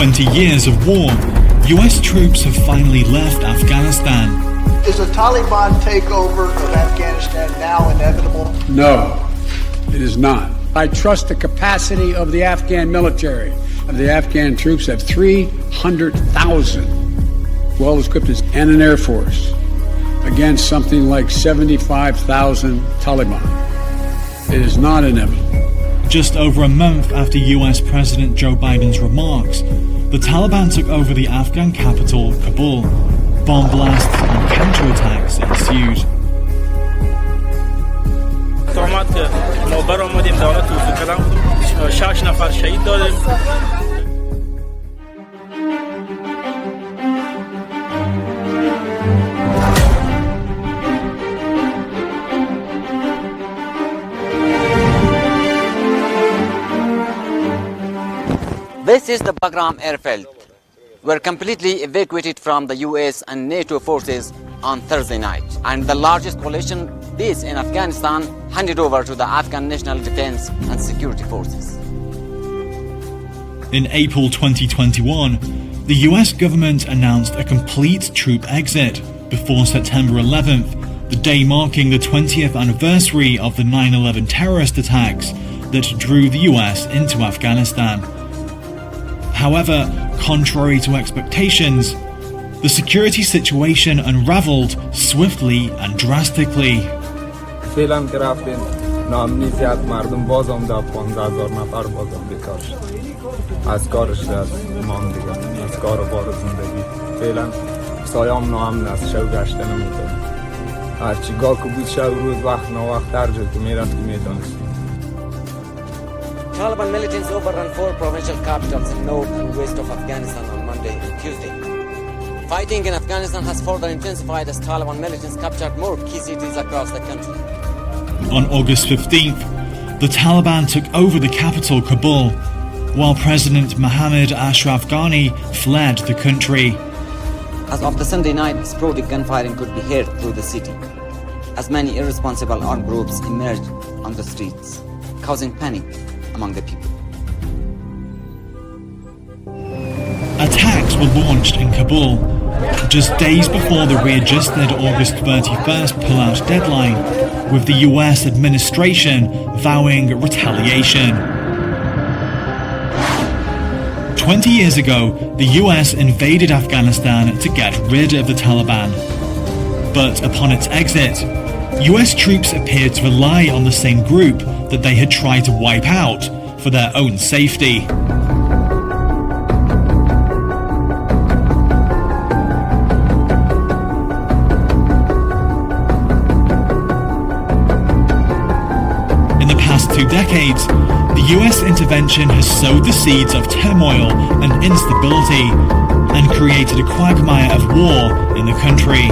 20 years of war, US troops have finally left Afghanistan. Is a Taliban takeover of Afghanistan now inevitable? No, it is not. I trust the capacity of the Afghan military. The Afghan troops have 300,000 well-equipped and an air force against something like 75,000 Taliban. It is not inevitable. Just over a month after US President Joe Biden's remarks, the Taliban took over the Afghan capital, Kabul. Bomb blasts and counterattacks ensued. This is the Bagram airfield. Were completely evacuated from the US and NATO forces on Thursday night, and the largest coalition base in Afghanistan handed over to the Afghan National Defense and Security Forces. In April 2021, the US government announced a complete troop exit before September 11th, the day marking the 20th anniversary of the 9/11 terrorist attacks that drew the US into Afghanistan. However, contrary to expectations, the security situation unraveled swiftly and drastically. فعلا که رفتیم ناامنیت مردم باز آمده 15,000 نفر باز بیکار شد از کارش مان دیگه از کار و بار زندگی فعلا سایام ناامن است شو گشته نمیتونیم هرچی گاه که بود شو روز وقت ناوقت در جا که میرفت میتونستیم. Taliban militants overran 4 provincial capitals in north and west of Afghanistan on Monday and Tuesday. Fighting in Afghanistan has further intensified as Taliban militants captured more key cities across the country. On August 15th, the Taliban took over the capital, Kabul, while President Mohammad Ashraf Ghani fled the country. As of the Sunday night, sporadic gunfiring could be heard through the city, as many irresponsible armed groups emerged on the streets, causing panic among the people. Attacks were launched in Kabul just days before the readjusted August 31st pullout deadline, with the US administration vowing retaliation. 20 years ago, the US invaded Afghanistan to get rid of the Taliban. But upon its exit, US troops appeared to rely on the same group that they had tried to wipe out for their own safety. In the past 2 decades, the US intervention has sowed the seeds of turmoil and instability and created a quagmire of war in the country.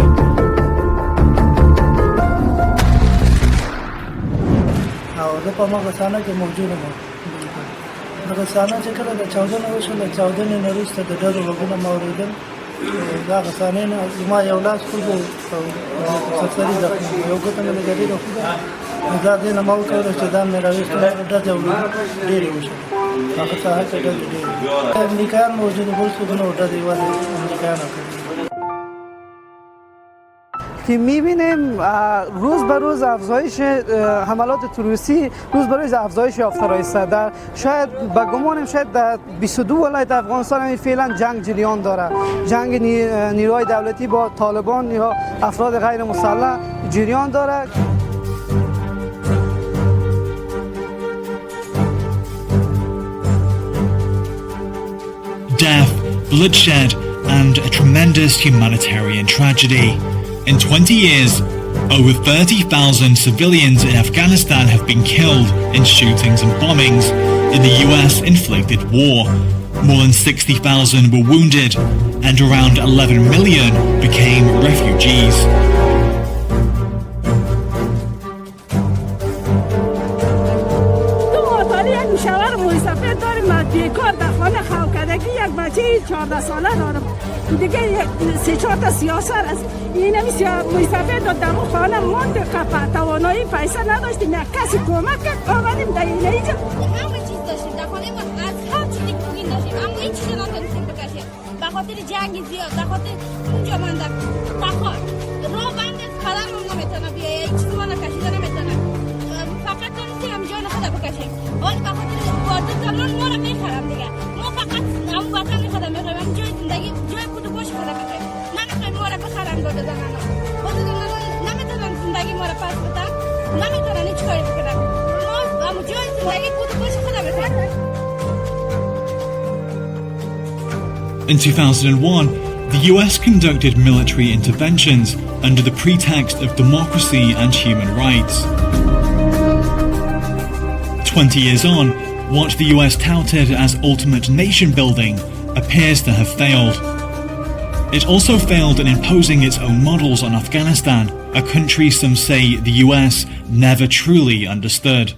که می‌بینیم روز به روز افزایش حملات تروریستی روز به روز افزایش یافته است. شاید به گمانم شاید در 22 ولایت افغانستان هم فعلا جنگ جریان داره. جنگ نیروهای دولتی با طالبان یا افراد غیر مسلح جریان داره. Death, bloodshed, and a tremendous humanitarian tragedy. In 20 years, over 30,000 civilians in Afghanistan have been killed in shootings and bombings in the US-inflicted war. More than 60,000 were wounded, and around 11 million became refugees. یک بچه 14 ساله دارم دیگه 3-4 تا سیاست است این مسافر داد در خانه ماند که توانایی پیسه نداشتیم یک کسی کمک کرد آمدیم در اینجا همه چیز داشتیم در خانه ما از هر چیزی که داشتیم اما هیچ چیز نداشتیم جنگ زیاد در خاطر اونجا من در راه بند قدم هم نمیتونه بیایه هیچ چیزی ما نکشیده نمیتونه فقط تونستیم هم جان خود بکشیم ولی به خاطر وارد زمان ما رو میخرم دیگه ما فقط هم وطن خودم میخوایم جای زندگی جای کدو باش خودم میخوایم نمیخوایم ما رو بخرن گرد زنان خود زنان نمیتونن زندگی ما رو پس بدن نمیتونن هیچ کاری بکنن ما هم جای زندگی کدو باش خودم میخوایم. In 2001, the US conducted military interventions under the pretext of democracy and human rights. 20 years on, what the US touted as ultimate nation building appears to have failed. It also failed in imposing its own models on Afghanistan, a country some say the US never truly understood.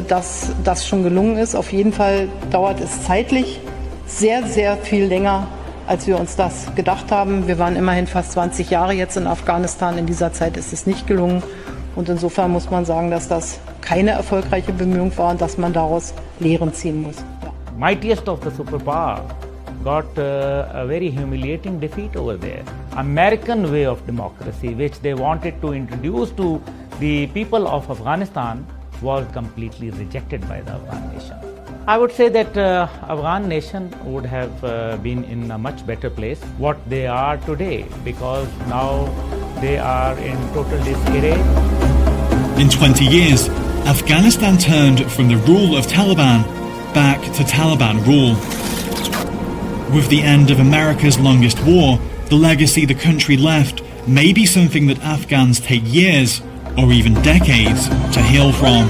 Dass das schon gelungen ist. Auf jeden Fall dauert es zeitlich sehr, sehr viel länger, als wir uns das gedacht haben. Wir waren immerhin fast 20 Jahre jetzt in Afghanistan. In dieser Zeit ist es nicht gelungen. Und insofern muss man sagen, dass das keine erfolgreiche Bemühung war und dass man daraus Lehren ziehen muss. Ja. Mightiest of the superpower got a very humiliating defeat over there. American way of democracy, which they wanted to introduce to the people of Afghanistan, was completely rejected by the Afghan nation. I would say that Afghan nation would have been in a much better place what they are today, because now they are in total disarray. In 20 years, Afghanistan turned from the rule of Taliban back to Taliban rule. With the end of America's longest war, the legacy the country left may be something that Afghans take years or even decades to heal from.